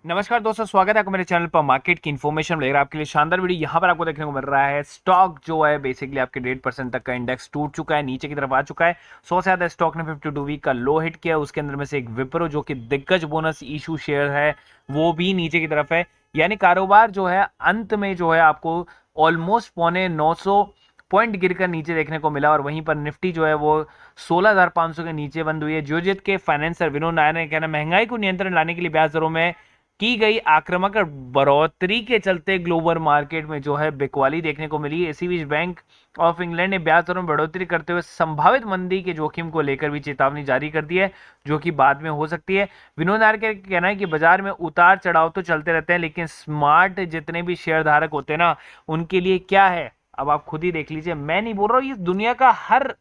नमस्कार दोस्तों, स्वागत है आपको मेरे चैनल पर। मार्केट की इन्फॉर्मेशन लेकर आपके लिए शानदार वीडियो यहाँ पर आपको देखने को मिल रहा है। स्टॉक जो है बेसिकली आपके 1.5% तक का इंडेक्स टूट चुका है, नीचे की तरफ आ चुका है। 100 से ज्यादा स्टॉक ने 52 वीक का लो हिट किया। उसके अंदर में से एक विप्रो जो कि दिग्गज बोनस इशू शेयर है वो भी नीचे की तरफ है। यानी कारोबार जो है अंत में जो है आपको ऑलमोस्ट 950 पॉइंट गिरकर नीचे देखने को मिला। और वहीं पर निफ्टी जो है वो 16,500 के नीचे बंद हुई है। जियोजित के फाइनेंसर विनोद नायर ने कहना, महंगाई को नियंत्रण लाने के लिए ब्याज दरों में की गई आक्रामक बढ़ोतरी के चलते ग्लोबल मार्केट में जो है बिकवाली देखने को मिली। इसी बीच बैंक ऑफ इंग्लैंड ने ब्याज दरों में बढ़ोतरी करते हुए संभावित मंदी के जोखिम को लेकर भी चेतावनी जारी कर दी है, जो कि बाद में हो सकती है। विनोद नायर का कहना है कि बाजार में उतार चढ़ाव तो चलते रहते हैं, लेकिन स्मार्ट जितने भी शेयर धारक होते हैं ना, उनके लिए क्या है अब आप खुद ही देख लीजिए। मैं नहीं बोल रहा हूँ, ये दुनिया का हर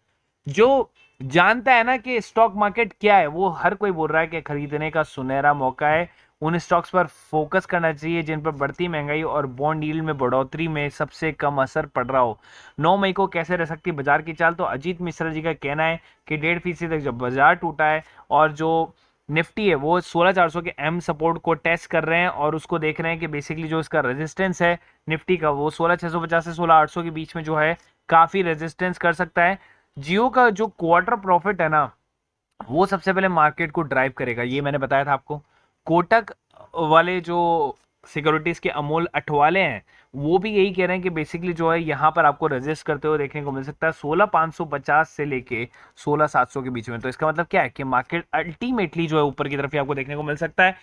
जो जानता है ना कि स्टॉक मार्केट क्या है, वो हर कोई बोल रहा है कि खरीदने का सुनहरा मौका है। उन स्टॉक्स पर फोकस करना चाहिए जिन पर बढ़ती महंगाई और बॉन्ड यील्ड में बढ़ोतरी में सबसे कम असर पड़ रहा हो। 9 मई को कैसे रह सकती बाजार की चाल, तो अजीत मिश्रा जी का कहना है कि 1.5% तक जब बाजार टूटा है और जो निफ्टी है वो 16,400 के एम सपोर्ट को टेस्ट कर रहे हैं और उसको देख रहे हैं कि बेसिकली जो इसका रेजिस्टेंस है निफ्टी का वो 16,650 से 16,800 के बीच में जो है काफी रेजिस्टेंस कर सकता है। जियो का जो क्वार्टर प्रॉफिट है ना, वो सबसे पहले मार्केट को ड्राइव करेगा, ये मैंने बताया था आपको। कोटक वाले जो सिक्योरिटीज के अमोल अठवाले हैं वो भी यही कह रहे हैं कि बेसिकली जो है यहाँ पर आपको रजिस्ट करते हुए देखने को मिल सकता है 16,550 से लेके 16,700 के बीच में। तो इसका मतलब क्या है कि मार्केट अल्टीमेटली जो है ऊपर की तरफ ही आपको देखने को मिल सकता है।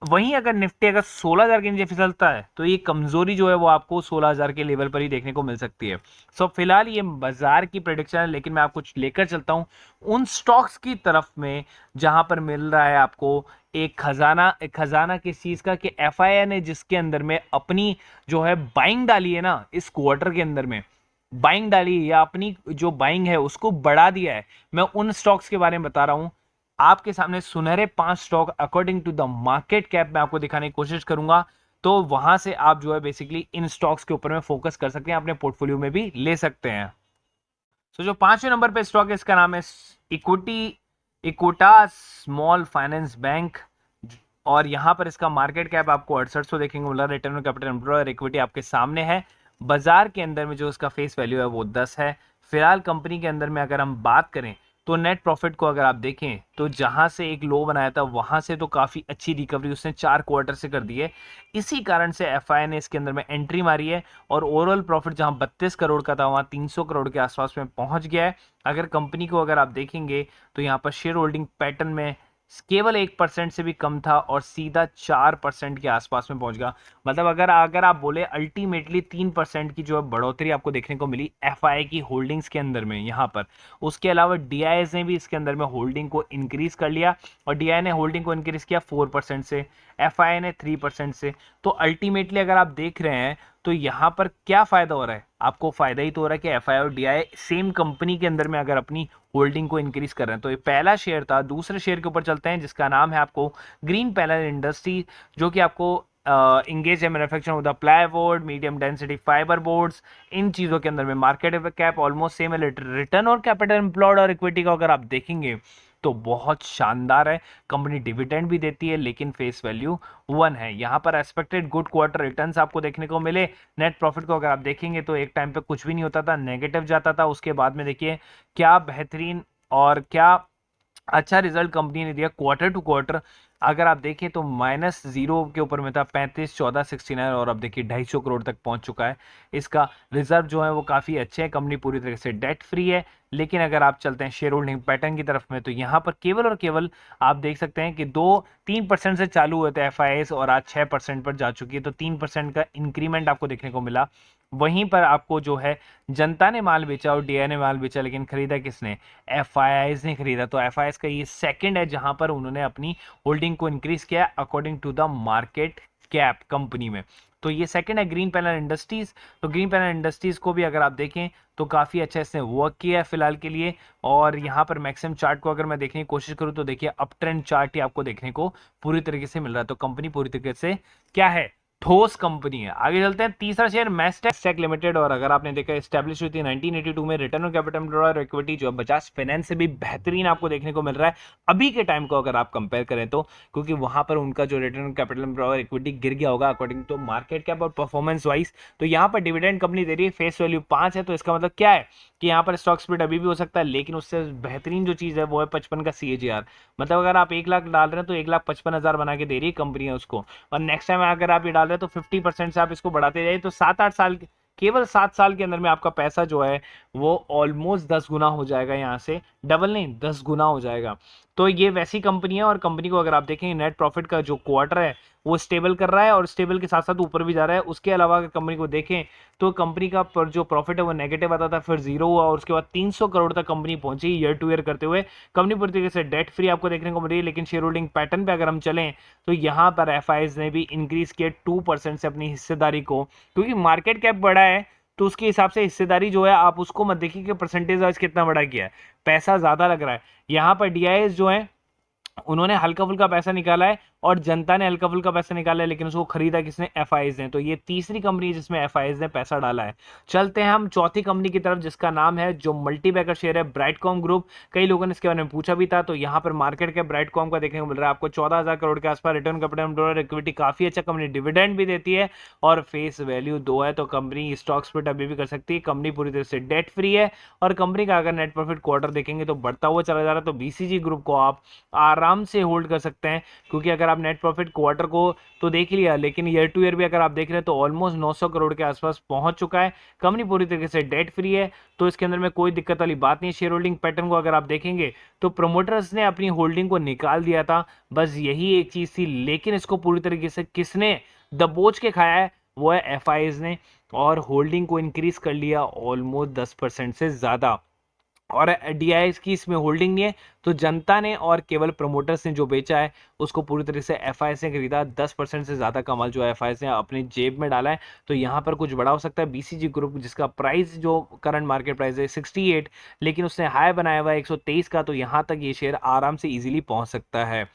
वहीं अगर निफ्टी अगर 16,000 के नीचे फिसलता है तो ये कमजोरी जो है वो आपको 16,000 के लेवल पर ही देखने को मिल सकती है। सो फिलहाल ये बाजार की प्रेडिक्शन है, लेकिन मैं आपको लेकर चलता हूं उन स्टॉक्स की तरफ में जहां पर मिल रहा है आपको एक खजाना किस चीज का, कि एफआईआई ने जिसके अंदर में अपनी जो है बाइंग डाली है ना, इस क्वार्टर के अंदर में बाइंग डाली है या अपनी जो बाइंग है उसको बढ़ा दिया है। मैं उन स्टॉक्स के बारे में बता रहा हूं आपके सामने। सुनहरे 5 stock according to the market cap मैं आपको दिखाने की कोशिश करूंगा, तो वहां से आप जो है बेसिकली इन स्टॉक्स के ऊपर में फोकस कर सकते हैं, अपने पोर्टफोलियो में भी ले सकते हैं। तो जो 5वें नंबर पे स्टॉक है इसका नाम है इक्विटा स्मॉल फाइनेंस बैंक। और यहां पर इसका मार्केट कैप आपको 6800 देखने को मिला। Return on capital employed equity आपके सामने है। बाजार के अंदर में जो इसका फेस वैल्यू है वो 10 है। फिलहाल कंपनी के अंदर में अगर हम बात करें तो नेट प्रॉफिट को अगर आप देखें तो जहां से एक लो बनाया था वहां से तो काफी अच्छी रिकवरी उसने 4 क्वार्टर से कर दी है। इसी कारण से एफआई ने इसके अंदर में एंट्री मारी है और ओवरऑल प्रॉफिट जहां 32 करोड़ का था वहां 300 करोड़ के आसपास में पहुंच गया है। अगर कंपनी को अगर आप देखेंगे तो यहाँ पर शेयर होल्डिंग पैटर्न में केवल 1% से भी कम था और सीधा 4% के आसपास में पहुंच गया। मतलब अगर अगर आप बोले अल्टीमेटली 3% की जो है बढ़ोतरी आपको देखने को मिली एफआई की होल्डिंग्स के अंदर में यहाँ पर। उसके अलावा डीआईएस ने भी इसके अंदर में होल्डिंग को इंक्रीज कर लिया और डीआई ने होल्डिंग को इंक्रीज किया 4% से, एफआई ने 3% से। तो अल्टीमेटली अगर आप देख रहे हैं तो यहाँ पर क्या फायदा हो रहा है, आपको फायदा ही तो हो रहा है कि एफआई और डीआई सेम कंपनी के अंदर में अगर अपनी होल्डिंग को इंक्रीज कर रहे हैं। तो ये पहला शेयर था। दूसरे शेयर के ऊपर चलते हैं जिसका नाम है आपको ग्रीन पैनल इंडस्ट्री, जो कि आपको इंगेज है manufacturing of the plywood medium density fibre boards. इन चीजों के अंदर में मार्केट कैप ऑलमोस्ट सेम है। रिटर्न और कैपिटल एम्प्लॉयड और इक्विटी का अगर आप देखेंगे तो बहुत शानदार है। कंपनी डिविडेंड भी देती है लेकिन फेस वैल्यू 1 है। यहाँ पर एक्सपेक्टेड गुड क्वार्टर रिटर्न्स आपको देखने को मिले। नेट प्रॉफिट को अगर आप देखेंगे तो एक टाइम पे कुछ भी नहीं होता था, नेगेटिव जाता था। उसके बाद में देखिए क्या बेहतरीन और क्या अच्छा रिजल्ट कंपनी ने दिया क्वार्टर टू क्वार्टर। अगर आप देखें तो -0 के ऊपर में था 35, 14, 69 और अब देखिए 250 करोड़ तक पहुंच चुका है। इसका रिजर्व जो है वो काफी अच्छे हैं। कंपनी पूरी तरह से डेट फ्री है। लेकिन अगर आप चलते हैं शेयर होल्डिंग पैटर्न की तरफ में तो यहाँ पर केवल और केवल आप देख सकते हैं कि 2-3% से चालू हुए थे एफआईएस और आज 6% पर जा चुकी है। तो 3% का इंक्रीमेंट आपको देखने को मिला। वहीं पर आपको जो है जनता ने माल बेचा और डीआई ने माल बेचा, लेकिन खरीदा किसने, एफआईआईज ने खरीदा। तो एफआईआईज का ये सेकंड है जहां पर उन्होंने अपनी होल्डिंग को इंक्रीज किया according to the market cap company में। तो ये सेकंड है ग्रीन पैनल इंडस्ट्रीज। तो ग्रीन पैनल इंडस्ट्रीज को भी अगर आप देखें तो काफी अच्छा इसने वर्क किया है फिलहाल के लिए। और यहाँ पर मैक्सिमम चार्ट को अगर मैं देखने की कोशिश करूँ तो देखिए अप ट्रेंड चार्ट ही आपको देखने को पूरी तरीके से मिल रहा है। तो कंपनी पूरी तरीके से क्या है, ठोस कंपनी है। आगे चलते हैं, तीसरा शेयर मैस्टेक लिमिटेड, और अगर आपने देखा स्टैब्लिश हुई थी 1982 में, रिटर्न ऑन कैपिटल और इक्विटी जो बजाज फाइनेंस से भी बेहतरीन आपको देखने को मिल रहा है अभी के टाइम को अगर आप कंपेयर करें तो, क्योंकि वहां पर उनका जो रिटर्न ऑन कैपिटल और इक्विटी गिर गया होगा अकॉर्डिंग टू मार्केट कैप और परफॉर्मेंस वाइज। तो यहाँ पर डिविडेंड कंपनी दे रही है, फेस वैल्यू 5 है, तो इसका मतलब क्या है कि यहाँ पर स्टॉक स्प्लिट अभी भी हो सकता है, लेकिन उससे बेहतरीन जो चीज है वो है 55 का CAGR। मतलब अगर आप 1 लाख डाल रहे हैं तो 1,55,000 बना के दे रही है कंपनी है उसको, और नेक्स्ट टाइम अगर आप ये डाल रहे हैं तो 50% से आप इसको बढ़ाते जाइए, तो 7-8 साल, केवल 7 साल के अंदर में आपका पैसा जो है वो ऑलमोस्ट 10 गुना हो जाएगा, यहाँ से डबल नहीं 10 गुना हो जाएगा। तो ये वैसी कंपनी है, और कंपनी को अगर आप देखें नेट प्रॉफिट का जो क्वार्टर है वो स्टेबल कर रहा है, और स्टेबल के साथ साथ ऊपर भी जा रहा है। उसके अलावा अगर कंपनी को देखें तो कंपनी का जो प्रॉफिट है वो नेगेटिव आता था, फिर जीरो हुआ, और उसके बाद 300 करोड़ तक कंपनी पहुंची ईयर टू ईयर करते हुए। कंपनी पूरी तरीके से डेट फ्री आपको देखने को मिल रही है, लेकिन शेयर होल्डिंग पैटर्न पे अगर हम चलें तो यहाँ पर एफआईज ने भी इंक्रीज किया 2% से अपनी हिस्सेदारी को, क्योंकि मार्केट कैप बड़ा है तो उसके हिसाब से हिस्सेदारी जो है आप उसको मत देखिए कि परसेंटेज वाइज कितना बड़ा किया है, पैसा ज्यादा लग रहा है। यहाँ पर डीआईएस जो है उन्होंने हल्का फुल्का पैसा निकाला है, और जनता ने हल्का फुल्का पैसा निकाला है, लेकिन उसको खरीदा किसने? एफआईज ने। तो ये तीसरी कंपनी है जिसमें एफआईज ने पैसा डाला है। चलते हैं हम चौथी कंपनी की तरफ, जिसका नाम है, जो मल्टीबैगर शेयर है, ब्राइटकॉम ग्रुप। कई लोगों ने इसके बारे में पूछा भी था, तो यहाँ पर मार्केट के ब्राइटकॉम का देखने को मिल रहा है आपको 14,000 करोड़ के आसपास, रिटर्न कैपिटल इक्विटी काफी अच्छा, कंपनी डिविडेंड भी देती है, और फेस वैल्यू 2 है, तो कंपनी स्टॉक स्प्लिट अभी भी कर सकती है। कंपनी पूरी तरह से डेट फ्री है, और कंपनी का अगर नेट प्रॉफिट क्वार्टर देखेंगे तो बढ़ता हुआ चला जा रहा है, तो बीसीजी ग्रुप को आप आराम से होल्ड कर सकते हैं, क्योंकि अगर आप नेट प्रॉफिट क्वार्टर को तो देख लिया, लेकिन ईयर टू ईयर भी अगर आप देख रहे हैं तो ऑलमोस्ट 900 करोड़ के आसपास पहुंच चुका है। कंपनी पूरी तरीके से डेट फ्री है, तो इसके अंदर में कोई दिक्कत वाली बात नहीं है। शेयर होल्डिंग पैटर्न को अगर आप देखेंगे तो प्रमोटर्स ने अपनी होल्डिंग को निकाल दिया था, बस यही एक चीज थी, लेकिन इसको पूरी तरीके से किसने दबोच के खाया है? वो है एफआईज ने, और होल्डिंग को इंक्रीज कर लिया ऑलमोस्ट 10% से ज्यादा। और डीआईएस की इसमें होल्डिंग नहीं है, तो जनता ने और केवल प्रमोटर्स ने जो बेचा है उसको पूरी तरह से एफआईएस ने खरीदा। 10% से ज्यादा का माल जो है एफआईएस ने अपनी जेब में डाला है, तो यहाँ पर कुछ बड़ा हो सकता है। बीसीजी ग्रुप जिसका प्राइस जो करंट मार्केट प्राइस है 68, लेकिन उसने हाई बनाया हुआ है 123 का, तो यहाँ तक ये शेयर आराम से इजीली पहुंच सकता है।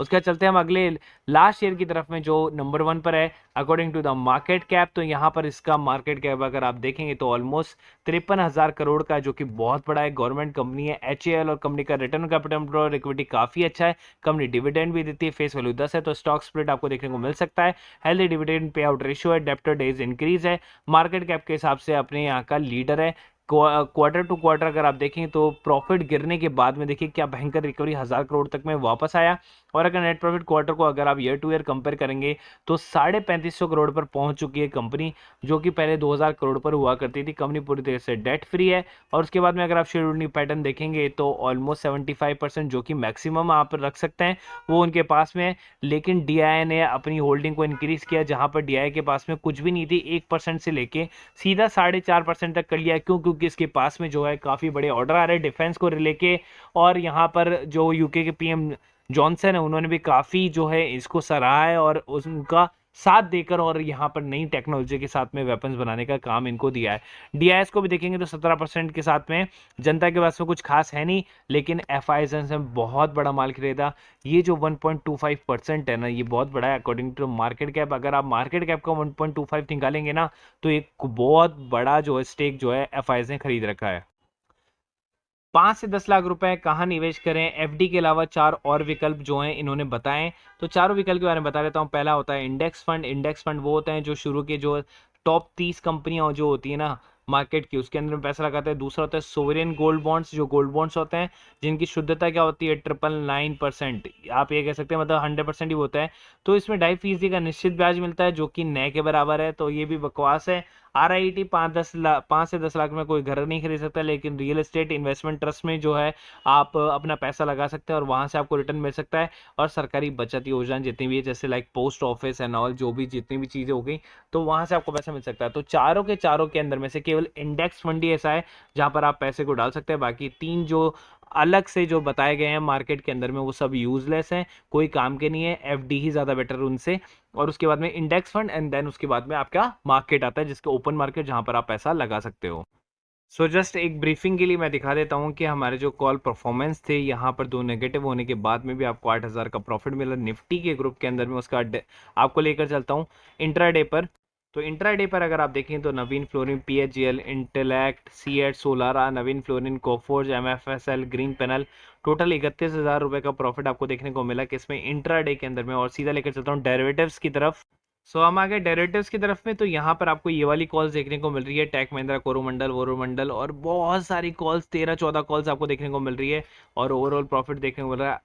उसके बाद चलते हैं हम अगले लास्ट शेयर की तरफ में, जो नंबर 1 पर है according to the market cap. तो यहाँ पर इसका मार्केट कैप अगर आप देखेंगे तो ऑलमोस्ट 53,000 करोड़ का, जो कि बहुत बड़ा है। गवर्नमेंट कंपनी है एचएएल, और कंपनी का रिटर्न कैपिटल और इक्विटी काफी अच्छा है। कंपनी डिविडेंड भी देती है, फेस वैल्यू 10 है, तो स्टॉक स्प्लिट आपको देखने को मिल सकता है। Healthy dividend pay out ratio है, डेप्टर डेज इंक्रीज है, मार्केट कैप के हिसाब से अपने यहाँ का लीडर है। क्वार्टर टू क्वार्टर अगर आप देखें तो प्रॉफिट गिरने के बाद में देखिए क्या भयंकर रिकवरी 1,000 करोड़ तक में वापस आया। और अगर नेट प्रॉफिट क्वार्टर को अगर आप ईयर टू ईयर कंपेयर करेंगे तो 3550 करोड़ पर पहुंच चुकी है कंपनी, जो कि पहले 2,000 करोड़ पर हुआ करती थी। कंपनी पूरी तरह से डेट फ्री है, और उसके बाद में अगर आप शेयर होल्डिंग पैटर्न देखेंगे तो ऑलमोस्ट 75%, जो कि मैक्सिमम आप रख सकते हैं, वो उनके पास में है। लेकिन डीआई ने अपनी होल्डिंग को इंक्रीज किया, जहां पर डीआई के पास में कुछ भी नहीं थी, 1% से लेके सीधा 4.5% तक कर लिया। क्यों? क्योंकि इसके पास में जो है काफी बड़े ऑर्डर आ रहे हैं डिफेंस को लेके, और यहाँ पर जो यूके के पीएम जॉनसन है उन्होंने भी काफी जो है इसको सराहा है, और उनका साथ देकर और यहाँ पर नई टेक्नोलॉजी के साथ में वेपन्स बनाने का काम इनको दिया है। डीआईएस को भी देखेंगे तो 17% के साथ में, जनता के पास में कुछ खास है नहीं, लेकिन एफआईएस ने बहुत बड़ा माल खरीदा। ये जो 1.25% है ना, ये बहुत बड़ा है अकॉर्डिंग टू मार्केट कैप। अगर आप मार्केट कैप का 1.25 निकालेंगे ना, तो एक बहुत बड़ा जो है स्टेक जो है एफआईएस ने खरीद रखा है। 5 से 10 लाख रुपए कहाँ निवेश करें? एफडी के अलावा 4 और विकल्प जो हैं इन्होंने बताएं, तो चारों विकल्प के बारे में बता देता हूं। पहला होता है इंडेक्स फंड। इंडेक्स फंड वो होते हैं जो शुरू के जो टॉप 30 कंपनियां जो होती है ना मार्केट की, उसके अंदर में पैसा लगाते हैं। दूसरा होता है सोवरेन गोल्ड बॉन्ड्स, जो गोल्ड बॉन्ड्स होते हैं जिनकी शुद्धता क्या होती है 999%, आप ये कह सकते हैं, मतलब 100% ही होता है। तो इसमें 2.5% का निश्चित ब्याज मिलता है, जो कि नए के बराबर है, तो ये भी बकवास है। आरआईटी 5 से 10 लाख में कोई घर नहीं खरीद सकता, लेकिन रियल एस्टेट इन्वेस्टमेंट ट्रस्ट में जो है आप अपना पैसा लगा सकते हैं, और वहां से आपको रिटर्न मिल सकता है। और सरकारी बचत योजना जितनी भी है, जैसे like post office and all, जो भी जितनी भी चीजें हो गई, तो वहां से आपको पैसा मिल सकता है। तो चारों के अंदर में से केवल इंडेक्स फंड ही ऐसा है जहां पर आप पैसे को डाल सकते हैं। बाकी 3 जो अलग से जो बताए गए हैं मार्केट के अंदर में, वो सब यूजलेस हैं, कोई काम के नहीं है। एफडी ही ज्यादा बेटर उनसे, और उसके बाद में इंडेक्स फंड, एंड देन उसके बाद में आपका मार्केट आता है, जिसके ओपन मार्केट, जहां पर आप पैसा लगा सकते हो। सो जस्ट एक ब्रीफिंग के लिए मैं दिखा देता हूँ कि हमारे जो कॉल परफॉर्मेंस थे यहाँ पर दो नेगेटिव होने के बाद में भी आपको 8,000 का प्रॉफिट मिला निफ्टी के ग्रुप के अंदर में। उसका आपको लेकर चलता हूँ इंट्राडे पर। तो इंट्राडे पर अगर आप देखें तो Navin Fluorine, PHGL, Intellect, CEAT, Solara, Navin Fluorine, Coforge, MFSL, Green Panel, total 31,000 रुपये का प्रॉफिट आपको देखने को मिला किसमें, इंट्राडे के अंदर में। और सीधा लेकर चलता हूँ डेरिवेटिव्स की तरफ। सो हम आ गए डेरिवेटिव्स की तरफ में। तो यहाँ पर आपको ये वाली कॉल्स देखने को मिल रही है, टेक महिंद्रा, कोरोमंडल, वोरोमंडल, और बहुत सारी कॉल्स, 13-14 कॉल्स आपको देखने को मिल रही है। और ओवरऑल प्रॉफिट देखने को मिल रहा है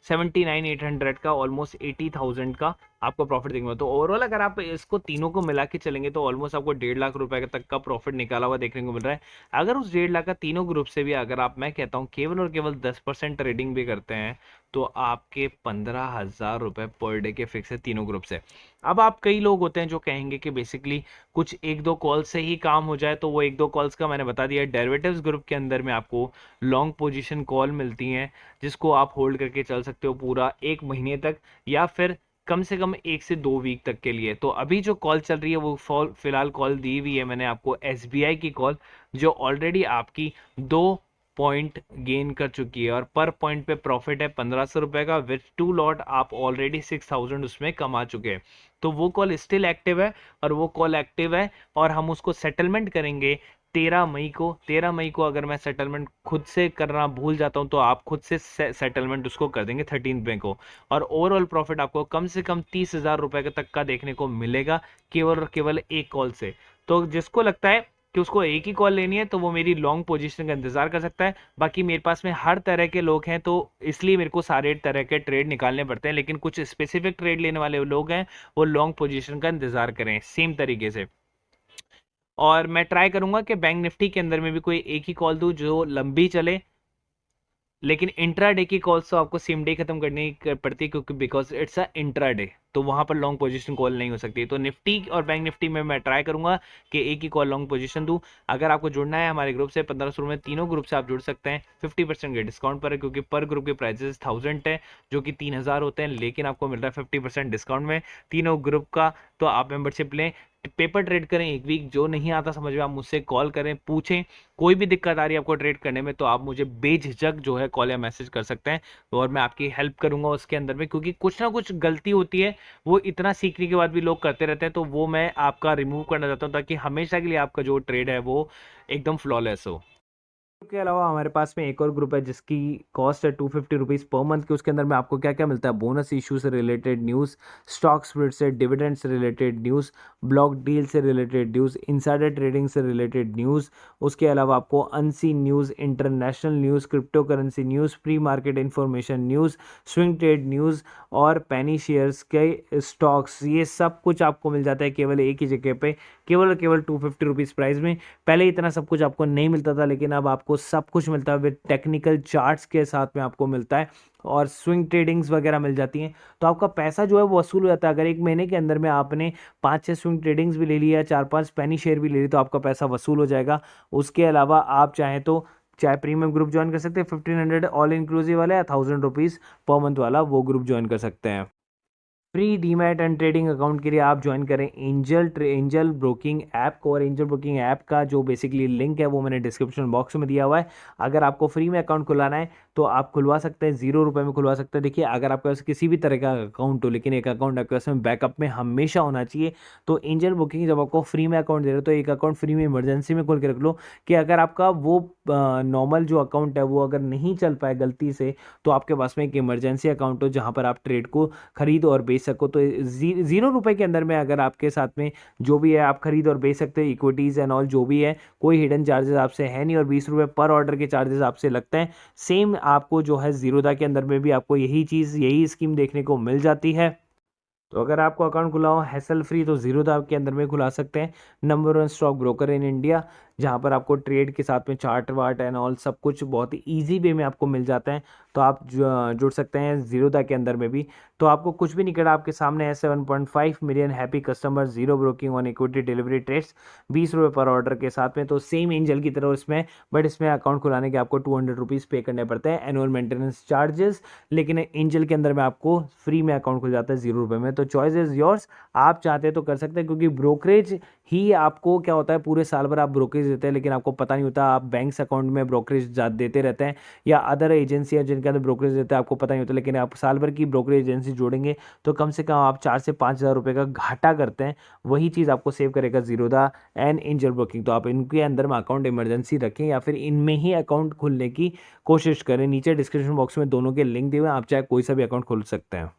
79,800 का, ऑलमोस्ट 80,000 का आपको प्रॉफिट देखने को। तो ओवरऑल अगर आप इसको तीनों को मिला के चलेंगे तो ऑलमोस्ट आपको 1.5 लाख रुपए तक का प्रॉफिट निकाला हुआ देखने को मिल रहा है। अगर उस 1.5 लाख का तीनों ग्रुप से भी अगर आप, मैं कहता हूँ, केवल और केवल 10% ट्रेडिंग भी करते हैं तो आपके 15,000 रुपए पर डे के फिक्स है तीनों ग्रुप से। अब आप, कई लोग होते हैं जो कहेंगे कि बेसिकली कुछ एक दो कॉल से ही काम हो जाए, तो वो एक दो कॉल्स का मैंने बता दिया। डेरिवेटिव्स ग्रुप के अंदर में आपको लॉन्ग पोजीशन कॉल मिलती हैं जिसको आप होल्ड करके चल सकते हो पूरा 1 महीने तक, या फिर कम से कम 1 से 2 वीक तक के लिए। तो अभी जो कॉल चल रही है वो फिलहाल कॉल दी हुई है मैंने आपको एसबीआई की कॉल, जो ऑलरेडी आपकी 2 पॉइंट गेन कर चुकी है और पर पॉइंट पे प्रॉफिट है 1,500 रुपए का। विथ 2 लॉट आप ऑलरेडी 6,000 उसमें कमा चुके हैं। तो वो कॉल स्टिल एक्टिव है, और वो कॉल एक्टिव है और हम उसको सेटलमेंट करेंगे 13 मई को। 13 मई को अगर मैं सेटलमेंट खुद से करना भूल जाता हूं तो आप खुद से सेटलमेंट उसको कर देंगे 13 मई को। और ओवरऑल प्रॉफिट आपको कम से कम 30,000 रुपए तक का देखने को मिलेगा केवल और केवल एक कॉल से। तो जिसको लगता है कि उसको एक ही कॉल लेनी है तो वो मेरी लॉन्ग पोजीशन का इंतजार कर सकता है। बाकी मेरे पास में हर तरह के लोग हैं, तो इसलिए मेरे को सारे तरह के ट्रेड निकालने पड़ते हैं। लेकिन कुछ स्पेसिफिक ट्रेड लेने वाले लोग हैं वो लॉन्ग पोजीशन का इंतजार करें सेम तरीके से। और मैं ट्राई करूंगा कि बैंक निफ्टी के अंदर में भी कोई एक ही कॉल दूं जो लंबी चले। लेकिन इंट्रा डे की कॉल्स तो आपको सेम डे खत्म करनी पड़ती है, क्योंकि because it's a intra day, तो वहां पर लॉन्ग पोजीशन कॉल नहीं हो सकती। तो निफ्टी और बैंक निफ्टी में मैं ट्राई करूंगा कि एक ही कॉल लॉन्ग पोजीशन दूं। अगर आपको जुड़ना है हमारे ग्रुप से 1500 में तीनों ग्रुप से आप जुड़ सकते हैं 50% के डिस्काउंट पर है, क्योंकि पर ग्रुप के प्राइजेस 1000 है जो कि 3,000 होते हैं, लेकिन आपको मिल रहा है 50% डिस्काउंट में तीनों ग्रुप का। तो आप मेंबरशिप लें, पेपर ट्रेड करें एक वीक। जो नहीं आता समझ में आप मुझसे कॉल करें, पूछें। कोई भी दिक्कत आ रही है आपको ट्रेड करने में तो आप मुझे बेझिझक जो है कॉल या मैसेज कर सकते हैं, और मैं आपकी हेल्प करूंगा उसके अंदर में। क्योंकि कुछ ना कुछ गलती होती है, वो इतना सीखने के बाद भी लोग करते रहते हैं, तो वो मैं आपका रिमूव करना चाहता हूँ ताकि हमेशा के लिए आपका जो ट्रेड है वो एकदम फ्लॉलेस हो। के अलावा हमारे पास में एक और ग्रुप है जिसकी कॉस्ट है 250 रुपीज़ पर मंथ की। उसके अंदर में आपको क्या क्या मिलता है, बोनस इशू से रिलेटेड न्यूज़, स्टॉक स्प्लिट से, डिविडेंड से रिलेटेड न्यूज़, ब्लॉक डील से रिलेटेड न्यूज़, इनसाइडर ट्रेडिंग से रिलेटेड न्यूज़। उसके अलावा आपको unseen news, international news, crypto currency news, pre market information news, swing trade news, और पैनी शेयर्स के स्टॉक्स, ये सब कुछ आपको मिल जाता है केवल एक ही जगह पे, केवल और केवल 250 रुपीज़ प्राइस में। पहले इतना सब कुछ आपको नहीं मिलता था, लेकिन अब आपको सब कुछ मिलता है विद टेक्निकल चार्ट्स के साथ में आपको मिलता है, और स्विंग ट्रेडिंग्स वगैरह मिल जाती हैं। तो आपका पैसा जो है वो वसूल हो जाता है। अगर एक महीने के अंदर में आपने 5-6 स्विंग ट्रेडिंग्स भी ले लिया, 4-5 पैनी शेयर भी ले ली, तो आपका पैसा वसूल हो जाएगा। उसके अलावा आप चाहें तो चाहे प्रीमियम ग्रुप ज्वाइन कर सकते हैं 1500 ऑल इंक्लूसिव वाला, या 1000 रुपीज़ पर मंथ वाला वो ग्रुप ज्वाइन कर सकते हैं। Free demat and trading account के लिए आप ज्वाइन करें एंजल ब्रोकिंग ऐप को। और एंजल ब्रोकिंग ऐप का जो बेसिकली लिंक है वो मैंने डिस्क्रिप्शन बॉक्स में दिया हुआ है। अगर आपको फ्री में अकाउंट खुलाना है तो आप खुलवा सकते हैं, 0 रुपये में खुलवा सकते हैं। देखिए, अगर आपके पास किसी भी तरह का अकाउंट हो, लेकिन एक अकाउंट आपके पास में बैकअप में हमेशा होना चाहिए। तो एंजल ब्रोकिंग जब आपको फ्री में अकाउंट दे रहे हो तो एक अकाउंट फ्री में इमरजेंसी में खोल के रख लो, कि अगर आपका वो नॉर्मल जो अकाउंट है वो अगर नहीं चल पाए गलती से, तो आपके पास में एक इमरजेंसी अकाउंट हो जहाँ पर आप ट्रेड को खरीद और बेच सको। तो 0 रुपये के अंदर में अगर आपके साथ में जो भी है आप खरीद और बेच सकते हो, इक्विटीज़ एंड ऑल जो भी है, कोई हिडन चार्जेस आपसे है नहीं, और 20 रुपये पर ऑर्डर के चार्जेस आपसे लगते हैं। सेम आपको जो है जीरोधा के अंदर में भी आपको यही चीज़, यही स्कीम देखने को मिल जाती है। तो अगर आपको अकाउंट खुला हो हैसल फ्री तो जीरोधा के अंदर में खुला सकते हैं। Number 1 stock broker in India, जहां पर आपको ट्रेड के साथ में चार्ट वार्ट एंड ऑल सब कुछ बहुत ही ईजी वे में आपको मिल जाता है। तो आप जुड़ सकते हैं जीरोधा के अंदर में भी। तो आपको कुछ भी नहीं करना, आपके सामने है 7.5 million happy customer, zero broking on equity delivery trades, 20 रुपये पर ऑर्डर के साथ में। तो सेम एंजल की तरह इसमें, बट इसमें अकाउंट खुलाने के आपको 200 रुपीज़ पे करने पड़ते हैं एनुअल मेंटेनेंस चार्जेस। लेकिन एंजल के अंदर में आपको फ्री में अकाउंट खुल जाता है 0 रुपये में। तो चॉइस इज योर्स, आप चाहते तो कर सकते हैं, क्योंकि ब्रोकरेज ही आपको क्या होता है, पूरे साल भर आप ब्रोकरेज ब्रोकरेज देते हैं, लेकिन आपको पता नहीं होता, आप बैंक्स अकाउंट में ब्रोकरेज देते रहते हैं, या अदर एजेंसी है जिनके अंदर ब्रोकरेज देते हैं, आपको पता नहीं होता, लेकिन आप साल भर की ब्रोकरेज एजेंसी जोड़ेंगे तो कम से कम आप 4 से 5 हज़ार रुपये का घाटा करते हैं। वही चीज़ आपको सेव करेगा ज़ीरोधा एंड एंजल ब्रोकिंग। तो आप इनके अंदर में अकाउंट इमरजेंसी रखें या फिर इनमें ही अकाउंट खोलने की कोशिश करें। नीचे डिस्क्रिप्शन बॉक्स में दोनों के लिंक दिए हुए हैं, आप चाहे कोई सा भी अकाउंट खोल सकते हैं।